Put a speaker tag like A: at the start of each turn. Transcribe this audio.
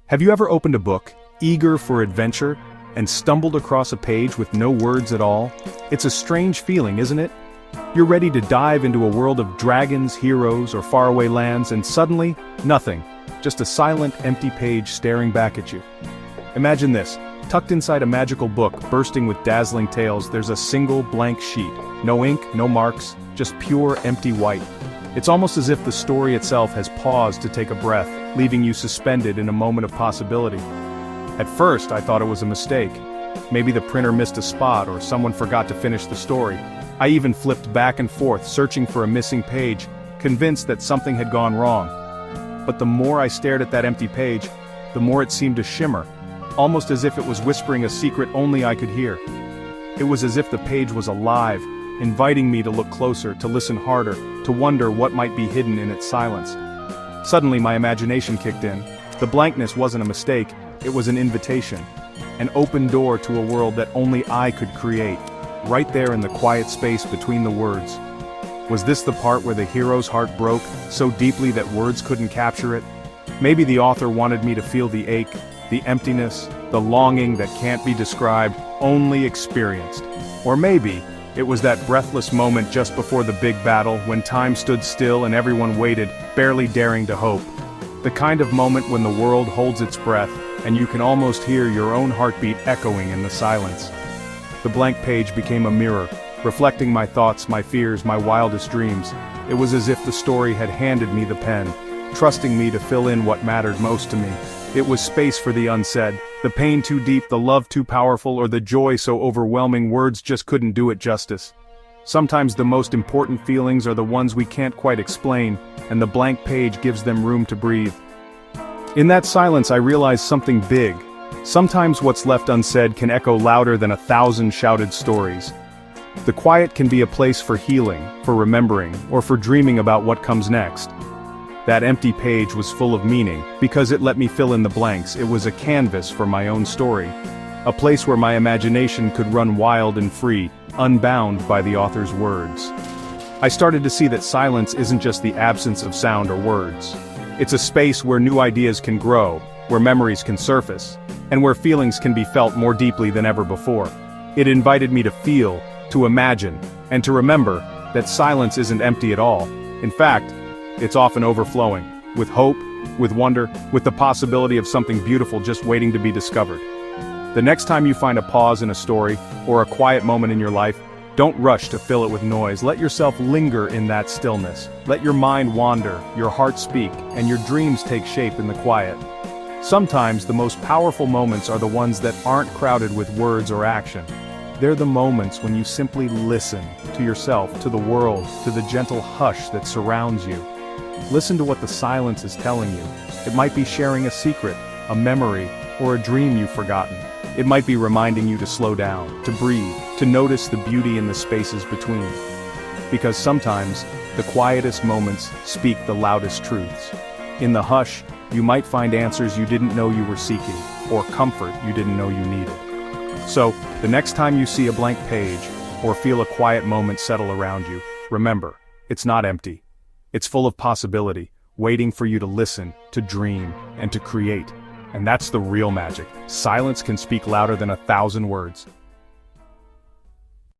A: Have you ever opened a book, eager for adventure, and stumbled across a page with no words at all? It's a strange feeling, isn't it? You're ready to dive into a world of dragons, heroes, or faraway lands, and suddenly, nothing. Just a silent, empty page staring back at you. Imagine this. Tucked inside a magical book, bursting with dazzling tales, there's a single blank sheet. No ink, no marks, just pure, empty white. It's almost as if the story itself has paused to take a breath, leaving you suspended in a moment of possibility. At first, I thought it was a mistake. Maybe the printer missed a spot or someone forgot to finish the story. I even flipped back and forth, searching for a missing page, convinced that something had gone wrong. But the more I stared at that empty page, the more it seemed to shimmer, almost as if it was whispering a secret only I could hear. It was as if the page was alive, inviting me to look closer, to listen harder, to wonder what might be hidden in its silence. Suddenly my imagination kicked in. The blankness wasn't a mistake, it was an invitation. An open door to a world that only I could create, right there in the quiet space between the words. Was this the part where the hero's heart broke, so deeply that words couldn't capture it? Maybe the author wanted me to feel the ache, the emptiness, the longing that can't be described, only experienced. Or maybe it was that breathless moment just before the big battle, when time stood still and everyone waited, barely daring to hope. The kind of moment when the world holds its breath, and you can almost hear your own heartbeat echoing in the silence. The blank page became a mirror, reflecting my thoughts, my fears, my wildest dreams. It was as if the story had handed me the pen, trusting me to fill in what mattered most to me. It was space for the unsaid, the pain too deep, the love too powerful, or the joy so overwhelming words just couldn't do it justice. Sometimes the most important feelings are the ones we can't quite explain, and the blank page gives them room to breathe. In that silence I realized something big. Sometimes what's left unsaid can echo louder than 1,000 shouted stories. The quiet can be a place for healing, for remembering, or for dreaming about what comes next. That empty page was full of meaning, because it let me fill in the blanks. It was a canvas for my own story. A place where my imagination could run wild and free, unbound by the author's words. I started to see that silence isn't just the absence of sound or words. It's a space where new ideas can grow, where memories can surface, and where feelings can be felt more deeply than ever before. It invited me to feel, to imagine, and to remember that silence isn't empty at all. In fact, it's often overflowing, with hope, with wonder, with the possibility of something beautiful just waiting to be discovered. The next time you find a pause in a story, or a quiet moment in your life, don't rush to fill it with noise. Let yourself linger in that stillness. Let your mind wander, your heart speak, and your dreams take shape in the quiet. Sometimes the most powerful moments are the ones that aren't crowded with words or action. They're the moments when you simply listen to yourself, to the world, to the gentle hush that surrounds you. Listen to what the silence is telling you. It might be sharing a secret, a memory, or a dream you've forgotten. It might be reminding you to slow down, to breathe, to notice the beauty in the spaces between. Because sometimes, the quietest moments speak the loudest truths. In the hush, you might find answers you didn't know you were seeking, or comfort you didn't know you needed. So, the next time you see a blank page, or feel a quiet moment settle around you, remember, it's not empty. It's full of possibility, waiting for you to listen, to dream, and to create. And that's the real magic. Silence can speak louder than 1,000 words.